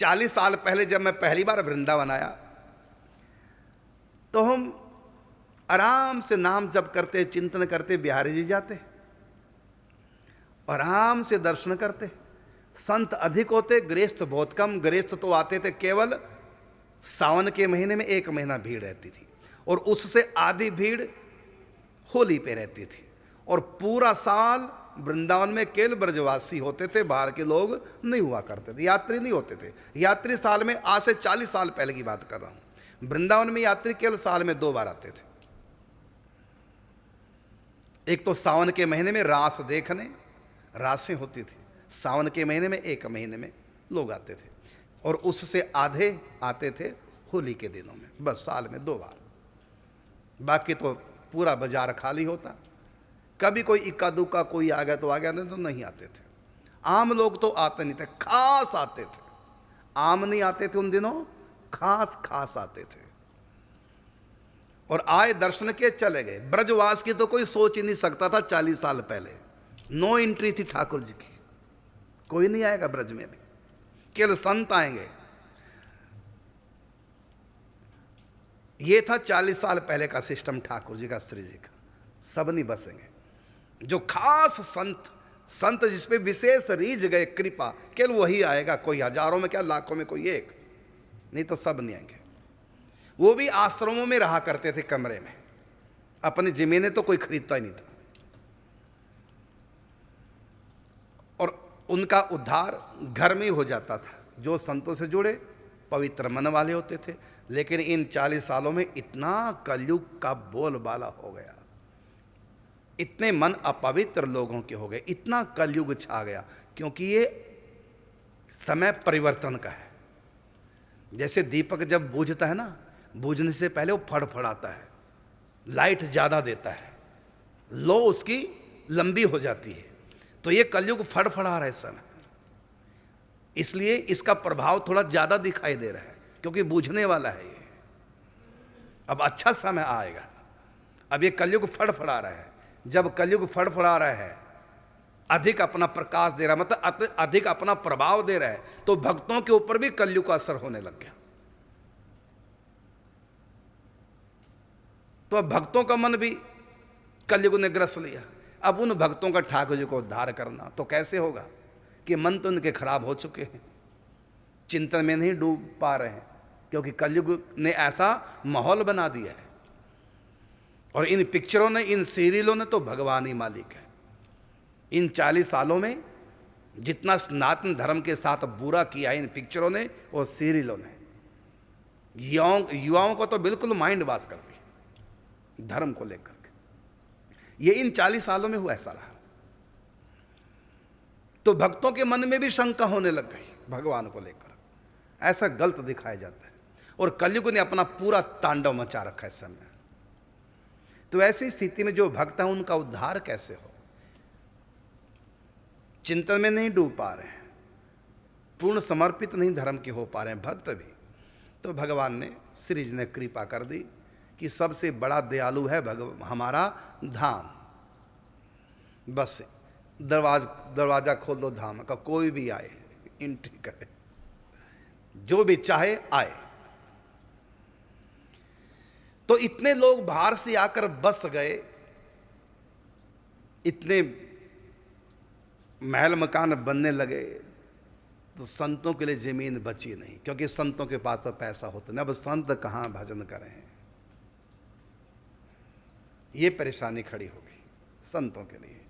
40 साल पहले जब मैं पहली बार वृंदावन आया तो हम आराम से नाम जप करते, चिंतन करते, बिहारी जी जाते और आराम से दर्शन करते। संत अधिक होते, गृहस्थ बहुत कम। गृहस्थ तो आते थे केवल सावन के महीने में, 1 महीना भीड़ रहती थी और उससे आधी भीड़ होली पे रहती थी। और पूरा साल वृंदावन में केवल ब्रजवासी होते थे, बाहर के लोग नहीं हुआ करते थे, यात्री नहीं होते थे। यात्री साल में, आज से 40 साल पहले की बात कर रहा हूं, वृंदावन में यात्री केवल साल में 2 बार आते थे। एक तो सावन के महीने में रास देखने, रासें होती थी सावन के महीने में, 1 महीने में लोग आते थे और उससे आधे आते थे होली के दिनों में, बस साल में 2 बार। बाकी तो पूरा बाजार खाली होता। कभी कोई इक्का दुक्का कोई आ गया तो आ गया, नहीं तो नहीं आते थे। आम लोग तो आते नहीं थे, खास आते थे। आम नहीं आते थे उन दिनों, खास खास आते थे और आए, दर्शन किए, चले गए। ब्रजवास की तो कोई सोच ही नहीं सकता था 40 साल पहले। नो एंट्री थी ठाकुर जी की, कोई नहीं आएगा ब्रज में भी, केवल संत आएंगे। ये था 40 साल पहले का सिस्टम ठाकुर जी का, श्री जी का। सब नहीं बसेंगे। जो खास संत जिस पे विशेष रीझ गए कृपा, केवल वही आएगा। कोई हजारों में क्या, लाखों में कोई एक, नहीं तो सब नहीं आएंगे। वो भी आश्रमों में रहा करते थे, कमरे में। अपनी जमीनें तो कोई खरीदता ही नहीं था और उनका उद्धार घर में ही हो जाता था। जो संतों से जुड़े पवित्र मन वाले होते थे। लेकिन इन 40 सालों में इतना कलयुग का बोलबाला हो गया, इतने मन अपवित्र लोगों के हो गए, इतना कलयुग छा गया, क्योंकि ये समय परिवर्तन का है। जैसे दीपक जब बूझता है ना, बूझने से पहले वो फड़फड़ाता है, लाइट ज़्यादा देता है, लो उसकी लंबी हो जाती है। तो ये कलयुग फड़फड़ा रहा है इस समय, इसलिए इसका प्रभाव थोड़ा ज़्यादा दिखाई दे रहा है, क्योंकि बूझने वाला है ये। अब अच्छा समय आएगा। अब ये कलयुग फड़फड़ा रहा है। जब कलयुग फड़फड़ा रहा है, अधिक अपना प्रकाश दे रहा है, मतलब अधिक अपना प्रभाव दे रहा है, तो भक्तों के ऊपर भी कलयुग का असर होने लग गया। तो अब भक्तों का मन भी कलयुग ने ग्रस लिया। अब उन भक्तों का ठाकुर जी को उद्धार करना तो कैसे होगा कि मन तो उनके खराब हो चुके हैं, चिंतन में नहीं डूब पा रहे हैं, क्योंकि कलयुग ने ऐसा माहौल बना दिया है। और इन पिक्चरों ने, इन सीरियलों ने तो भगवान ही मालिक है। इन 40 सालों में जितना सनातन धर्म के साथ बुरा किया इन पिक्चरों ने और सीरियलों ने, युवाओं को तो बिल्कुल माइंड वाश कर दी धर्म को लेकर के। ये इन 40 सालों में हुआ ऐसा रहा। तो भक्तों के मन में भी शंका होने लग गई भगवान को लेकर, ऐसा गलत दिखाया जाता है। और कलयुग ने अपना पूरा तांडव मचा रखा है इस समय। तो ऐसी स्थिति में जो भक्त हैं उनका उद्धार कैसे हो? चिंतन में नहीं डूब पा रहे हैं, पूर्ण समर्पित नहीं धर्म के हो पा रहे हैं भक्त भी। तो भगवान ने, श्री जी ने कृपा कर दी कि सबसे बड़ा दयालु है हमारा धाम। बस दरवाजा खोल दो धाम का, कोई भी आए एंट्री करे, जो भी चाहे आए। तो इतने लोग बाहर से आकर बस गए, इतने महल मकान बनने लगे, तो संतों के लिए जमीन बची नहीं, क्योंकि संतों के पास तो पैसा होता नहीं। अब संत कहां भजन करें, ये परेशानी खड़ी हो गई संतों के लिए।